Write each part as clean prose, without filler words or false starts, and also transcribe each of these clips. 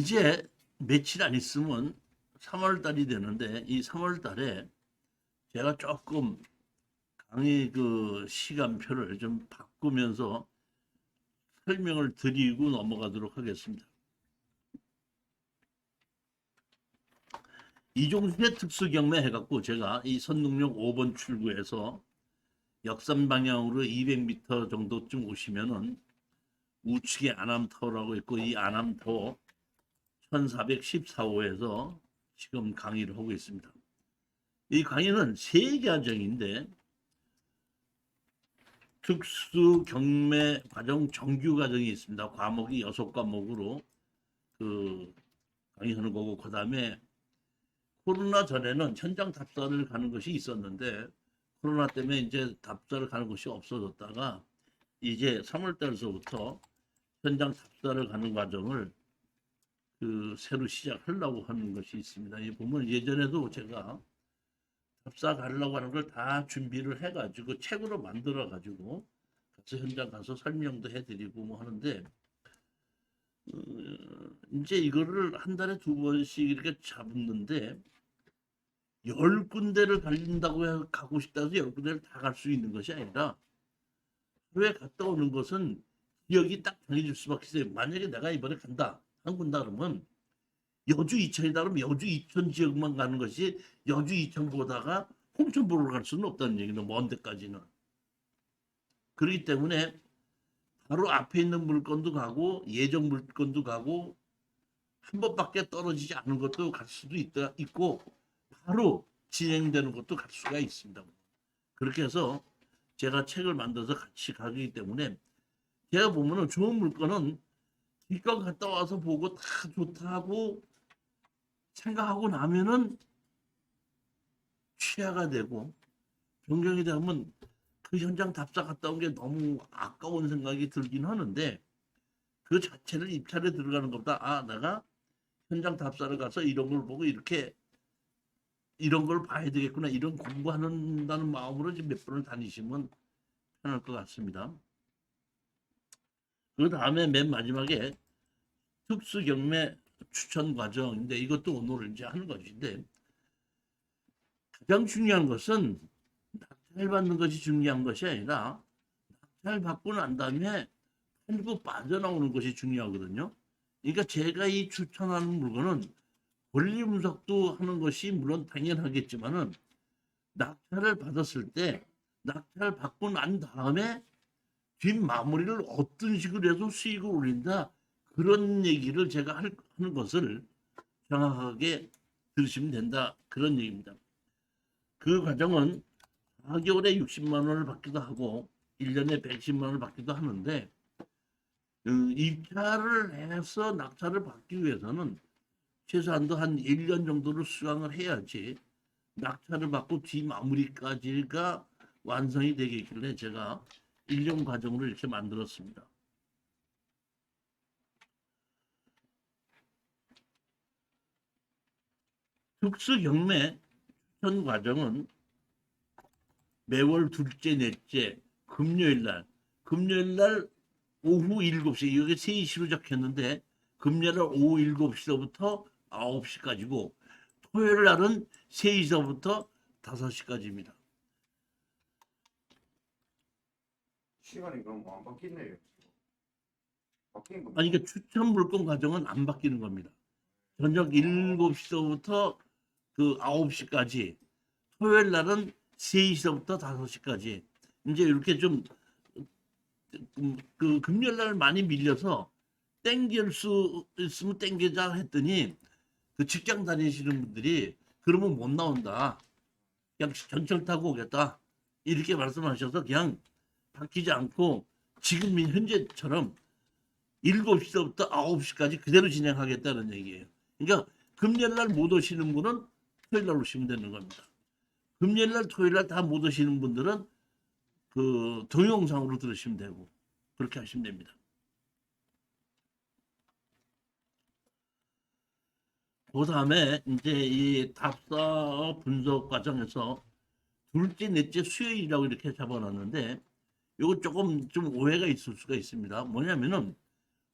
이제 며칠 안 있으면 3월 달이 되는데 이 3월 달에 제가 조금 강의 그 시간표를 좀 바꾸면서 설명을 드리고 넘어가도록 하겠습니다. 이종수의 특수경매 해갖고 제가 이 선릉역 5번 출구에서 역삼 방향으로 200m 정도쯤 오시면은 우측에 안암터라고 있고 이 안암터 1414호에서 지금 강의를 하고 있습니다. 이 강의는 세 과정인데 특수 경매 과정 정규 과정이 있습니다. 과목이 6과목으로 그 강의하는 거고, 그 다음에 코로나 전에는 현장 답사를 가는 것이 있었는데 코로나 때문에 이제 답사를 가는 것이 없어졌다가 이제 3월 달서부터 현장 답사를 가는 과정을 새로 시작하려고 하는 것이 있습니다. 이 보면 예전에도 제가 답사 가려고 하는 걸 다 준비를 해가지고 책으로 만들어 가지고 가서 현장 가서 설명도 해드리고 뭐 하는데 이제 이거를 한 달에 2번씩 이렇게 잡는데 10군데를 갈린다고 가고 싶다 해서 10군데를 다 갈 수 있는 것이 아니라 하루에 갔다 오는 것은 지역이 딱 정해질 수밖에 없어요. 만약에 내가 이번에 간다 한 군데 그러면 여주 이천이다 그러면 여주 이천 지역만 가는 것이 여주 이천 보다가 홍천 보러 갈 수는 없다는 얘기는 먼 데까지는. 그렇기 때문에 바로 앞에 있는 물건도 가고 예정 물건도 가고 한 번밖에 떨어지지 않은 것도 갈 수도 있고 바로 진행되는 것도 갈 수가 있습니다. 그렇게 해서 제가 책을 만들어서 같이 가기 때문에 제가 보면은 좋은 물건은 기껏 갔다 와서 보고 다 좋다고 생각하고 나면은 취하가 되고 변경이 되면 그 현장 답사 갔다 온 게 너무 아까운 생각이 들긴 하는데 그 자체를 입찰에 들어가는 것보다 내가 현장 답사를 가서 이런 걸 보고 이렇게 이런 걸 봐야 되겠구나 이런 공부한다는 마음으로 몇 번을 다니시면 편할 것 같습니다. 그 다음에 맨 마지막에 특수경매 추천 과정인데 이것도 오늘 이제 하는 것인데 가장 중요한 것은 낙찰 받는 것이 중요한 것이 아니라 낙찰 받고 난 다음에 팔고 빠져나오는 것이 중요하거든요. 그러니까 제가 이 추천하는 물건은 권리 분석도 하는 것이 물론 당연하겠지만은 낙찰을 받았을 때 낙찰 받고 난 다음에 뒷마무리를 어떤 식으로 해서 수익을 올린다 그런 얘기를 제가 하는 것을 정확하게 들으시면 된다 그런 얘기입니다. 그 과정은 4개월에 60만 원을 받기도 하고 1년에 110만 원을 받기도 하는데 입찰을 해서 낙찰을 받기 위해서는 최소한도 한 1년 정도를 수강을 해야지 낙찰을 받고 뒷마무리까지가 완성이 되겠길래 제가 1년 과정으로 이렇게 만들었습니다. 특수경매 추천 과정은 매월 둘째, 넷째, 금요일날 오후 7시, 여기 3시로 적혔는데 금요일 날 오후 7시부터 9시까지고 토요일 날은 3시부터 5시까지입니다. 시간이 그럼 안 바뀌네요. 바뀐 거. 아니, 그러니까 추천 물건 과정은 안 바뀌는 겁니다. 저녁 7시부터 9시까지, 토요일 날은 3시부터 5시까지. 이제 이렇게 좀 금요일 날 많이 밀려서 땡길 수 있으면 땡기자 했더니 그 직장 다니시는 분들이 그러면 못 나온다. 그냥 전철 타고 오겠다. 이렇게 말씀하셔서 그냥 바뀌지 않고 지금 현재처럼 7시부터 9시까지 그대로 진행하겠다는 얘기예요. 그러니까 금요일 날 못 오시는 분은 토요일 날 오시면 되는 겁니다. 금요일 날 토요일 날 다 못 오시는 분들은 동영상으로 들으시면 되고 그렇게 하시면 됩니다. 그 다음에 이제 이 답사 분석 과정에서 둘째, 넷째, 수요일이라고 이렇게 잡아놨는데 이거 조금 좀 오해가 있을 수가 있습니다. 뭐냐면은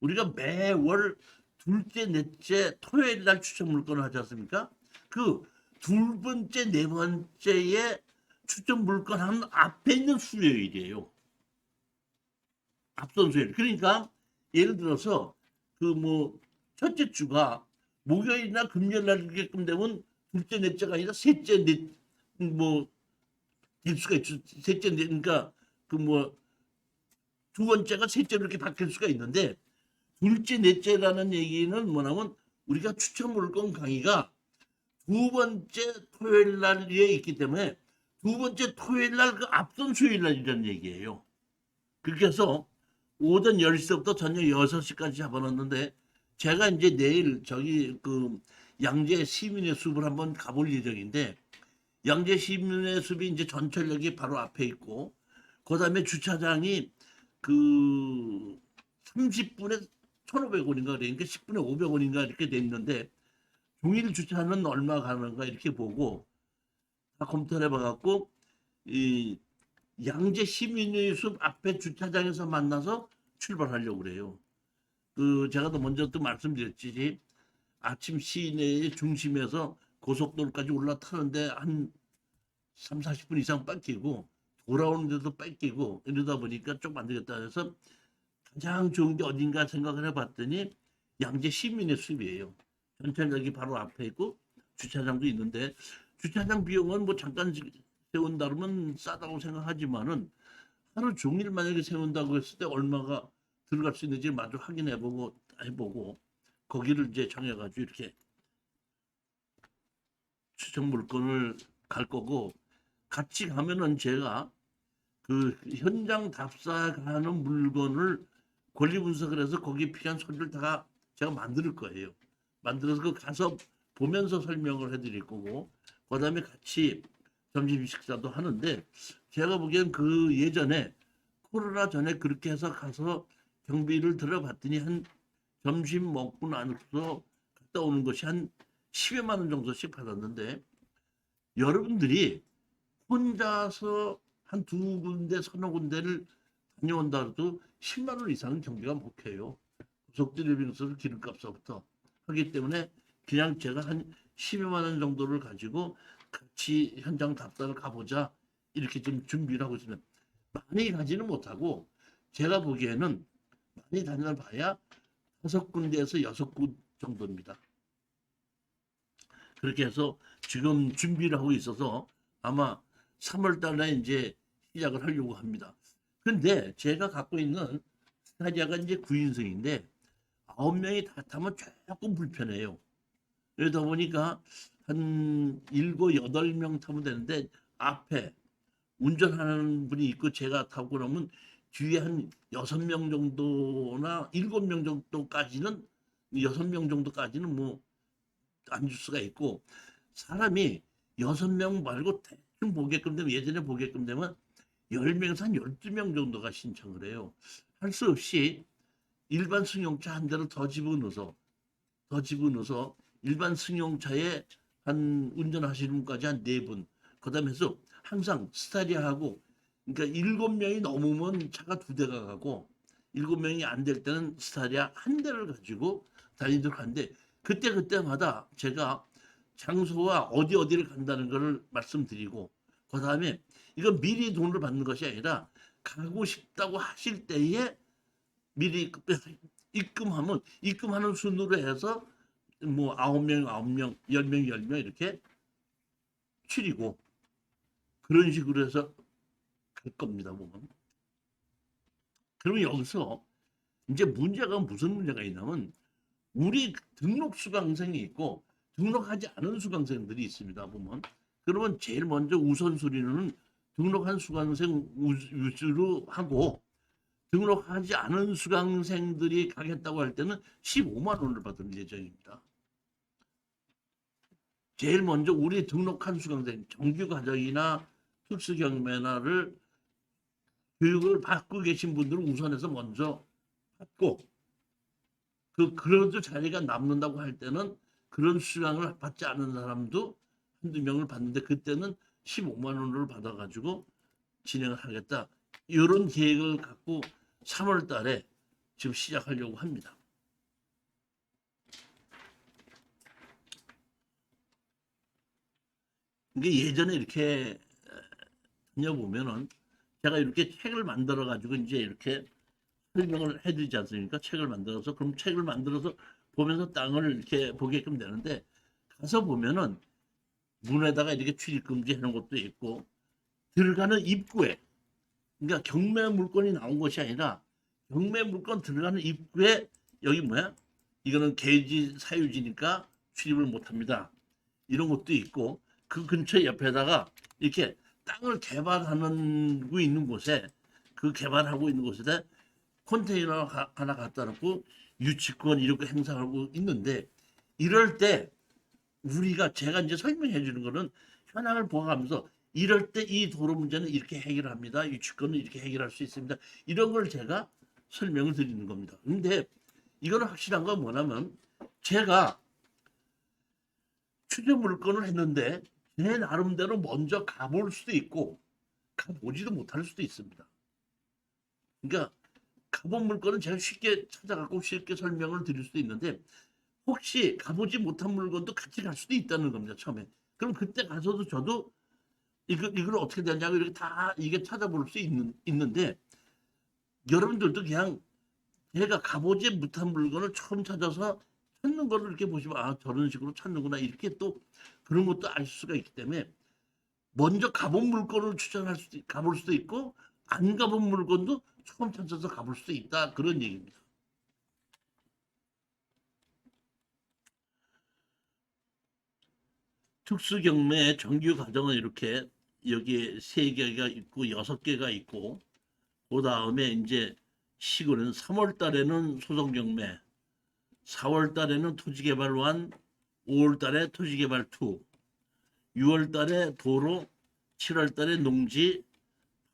우리가 매월 둘째, 넷째, 토요일 날 추천 물건을 하지 않습니까? 그 두 번째, 네 번째에 추천 물건 하는 앞에 있는 수요일이에요. 앞선 수요일. 그러니까 예를 들어서 그 뭐 첫째 주가 목요일이나 금요일 날 이게끔 되면 둘째, 넷째가 아니라 셋째, 넷뭐 될 수가 있죠. 셋째, 그러니까 그 뭐 두 번째가 셋째로 이렇게 바뀔 수가 있는데 둘째, 넷째라는 얘기는 뭐냐면 우리가 추천 물건 강의가 두 번째 토요일 날에 있기 때문에 두 번째 토요일 날 그 앞선 수요일 날이라는 얘기예요. 그렇게 해서 오전 10시부터 저녁 6시까지 잡아놨는데 제가 이제 내일 저기 그 양재 시민의 숲을 한번 가볼 예정인데 양재 시민의 숲이 이제 전철역이 바로 앞에 있고 그다음에 주차장이 그 30분에 1,500원인가 그러니까 10분에 500원인가 이렇게 돼 있는데 종일 주차는 얼마 가는가 이렇게 보고 다 검토를 해봐갖고 이 양재 시민의 숲 앞에 주차장에서 만나서 출발하려고 그래요. 그 제가 또 먼저 또 말씀드렸지 아침 시내의 중심에서 고속도로까지 올라타는데 한 3, 40분 이상 뺏기고 돌아오는데도 뺏기고 이러다 보니까 좀 안 되겠다 해서 가장 좋은 게 어딘가 생각을 해봤더니 양재 시민의 숲이에요. 전철역이 바로 앞에 있고 주차장도 있는데 주차장 비용은 뭐 잠깐 세운다 그러면 싸다고 생각하지만은 하루 종일 만약에 세운다고 했을 때 얼마가 들어갈 수 있는지 마저 확인해보고 해보고 거기를 이제 정해가지고 이렇게 추천 물건을 갈 거고 같이 가면은 제가 그 현장 답사하는 물건을 권리 분석을 해서 거기에 필요한 서류를 다 제가 만들 거예요. 만들어서 그 가서 보면서 설명을 해드릴 거고 그다음에 같이 점심 식사도 하는데 제가 보기엔 그 예전에 코로나 전에 그렇게 해서 가서 경비를 들어봤더니 한 점심 먹고 나서 갔다 오는 것이 한 10여만 원 정도씩 받았는데 여러분들이 혼자서 한 두 군데 서너 군데를 다녀온다 해도 10만 원 이상은 경비가 먹혀요. 고속도로 비용서 기름값서부터 하기 때문에 그냥 제가 한 10여만 원 정도를 가지고 같이 현장 답사를 가보자 이렇게 좀 준비를 하고 있습니다. 많이 가지는 못하고 제가 보기에는 많이 다녀봐야 5군데에서 6곳 정도입니다. 그렇게 해서 지금 준비를 하고 있어서 아마 3월 달에 이제 시작을 하려고 합니다. 근데 제가 갖고 있는 스타디아가 이제 9인승인데 9명이 다 타면 조금 불편해요. 그러다 보니까 한 7, 8명 타면 되는데 앞에 운전하는 분이 있고 제가 타고 그러면 뒤에 한 6명 정도나 7명 정도까지는 6명 정도까지는 뭐 앉을 수가 있고 사람이 6명 말고 대충 보게끔 되면 예전에 보게끔 되면 10명에서 한 12명 정도가 신청을 해요. 할 수 없이 일반 승용차 한 대를 더 집어넣어서 일반 승용차에 한 운전하시는 분까지 한 4분 그다음에 해서 항상 스타리아하고 그러니까 7명이 넘으면 차가 2대가 가고 7명이 안 될 때는 스타리아 한 대를 가지고 다니도록 하는데 그때마다 제가 장소와 어디를 간다는 것을 말씀드리고 그다음에 이건 미리 돈을 받는 것이 아니라 가고 싶다고 하실 때에 미리 입금하는 순으로 해서 뭐 9명, 9명, 10명, 10명 이렇게 추리고 그런 식으로 해서 갈 겁니다, 보면. 그러면 여기서 이제 문제가 무슨 문제가 있냐면 우리 등록 수강생이 있고 등록하지 않은 수강생들이 있습니다, 보면. 그러면 제일 먼저 우선순위는 등록한 수강생 위주로 하고 등록하지 않은 수강생들이 가겠다고 할 때는 15만 원을 받을 예정입니다. 제일 먼저 우리 등록한 수강생 정규 과정이나 특수 경매나를 교육을 받고 계신 분들은 우선해서 먼저 받고 그래도 자리가 남는다고 할 때는 그런 수강을 받지 않은 사람도 한두 명을 받는데 그때는 15만 원을 받아가지고 진행을 하겠다. 이런 계획을 갖고 3월 달에 지금 시작하려고 합니다. 이게 예전에 이렇게 다녀보면은 제가 이렇게 책을 만들어 가지고 이제 이렇게 설명을 해드리지 않습니까? 책을 만들어서 그럼 책을 만들어서 보면서 땅을 이렇게 보게끔 되는데 가서 보면은 문에다가 이렇게 출입 금지 해놓은 것도 있고 들어가는 입구에 그러니까 경매 물건이 나온 것이 아니라 경매 물건 들어가는 입구에 여기 뭐야? 이거는 개지 사유지니까 출입을 못합니다. 이런 것도 있고 그 근처 옆에다가 이렇게 땅을 개발하는 있는 곳에 그 개발하고 있는 곳에다 컨테이너 하나 갖다 놓고 유치권 이렇게 행사하고 있는데 이럴 때 우리가 제가 이제 설명해 주는 거는 현황을 보아가면서 이럴 때 이 도로 문제는 이렇게 해결합니다. 유치권은 이렇게 해결할 수 있습니다. 이런 걸 제가 설명을 드리는 겁니다. 근데 이거는 확실한 건 뭐냐면 제가 취재 물건을 했는데 제 나름대로 먼저 가볼 수도 있고 가보지도 못할 수도 있습니다. 그러니까 가본 물건은 제가 쉽게 찾아갖고 쉽게 설명을 드릴 수도 있는데 혹시 가보지 못한 물건도 같이 갈 수도 있다는 겁니다. 처음에. 그럼 그때 가서도 저도 이걸 어떻게 되냐고 이렇게 다 이게 찾아볼 수 있는데 여러분들도 그냥 제가 가보지 못한 물건을 처음 찾아서 찾는 거를 이렇게 보시면 아 저런 식으로 찾는구나 이렇게 또 그런 것도 알 수가 있기 때문에 먼저 가본 물건을 추천할 수도 가볼 수도 있고 안 가본 물건도 처음 찾아서 가볼 수도 있다 그런 얘기입니다. 특수경매 정규 과정은 이렇게 여기에 3개가 있고 6개가 있고 그 다음에 이제 시골은 3월 달에는 소송경매 4월 달에는 토지개발 1 5월 달에 토지개발 2 6월 달에 도로 7월 달에 농지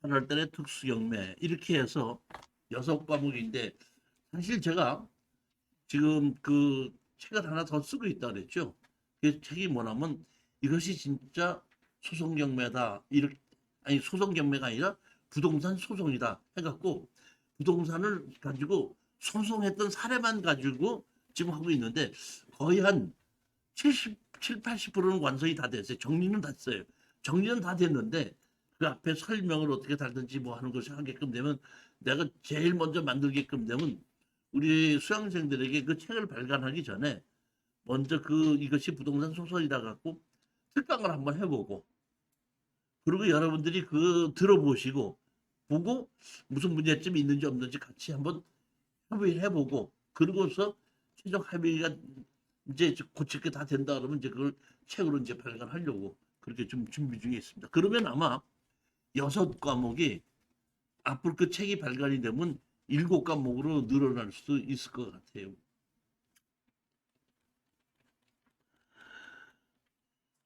8월 달에 특수경매 이렇게 해서 6과목인데 사실 제가 지금 그 책을 하나 더 쓰고 있다 그랬죠. 그 책이 뭐냐면 이것이 진짜 소송경매다. 이렇게 아니 소송경매가 아니라 부동산 소송이다 해갖고 부동산을 가지고 소송했던 사례만 가지고 지금 하고 있는데 거의 한 77, 80%는 완성이 다 됐어요. 정리는 됐어요. 정리는 다 됐는데 그 앞에 설명을 어떻게 달든지 뭐 하는 것을 하게끔 되면 내가 제일 먼저 만들게끔 되면 우리 수강생들에게 그 책을 발간하기 전에 먼저 이것이 부동산 소설이다 갖고 특강을 한번 해보고 그리고 여러분들이 들어보시고 보고 무슨 문제점이 있는지 없는지 같이 한번 협의를 해보고 그러고서 최종 합의가 이제 고칠 게 다 된다 그러면 이제 그걸 책으로 이제 발간하려고 그렇게 좀 준비 중에 있습니다. 그러면 아마 6과목이 앞으로 그 책이 발간이 되면 7과목으로 늘어날 수 있을 것 같아요.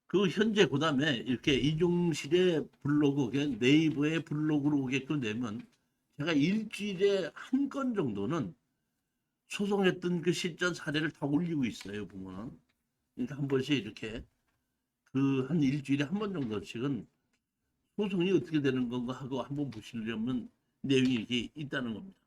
그 현재 그다음에 이렇게 이종실의 블로그, 네이버의 블로그로 오게끔 되면 제가 일주일에 한 건 정도는 소송했던 그 실전 사례를 다 올리고 있어요, 보면은. 그러니까 한 번씩 이렇게 한 일주일에 한 번 정도씩은 소송이 어떻게 되는 건가 하고 한번 보시려면 내용이 이게 있다는 겁니다.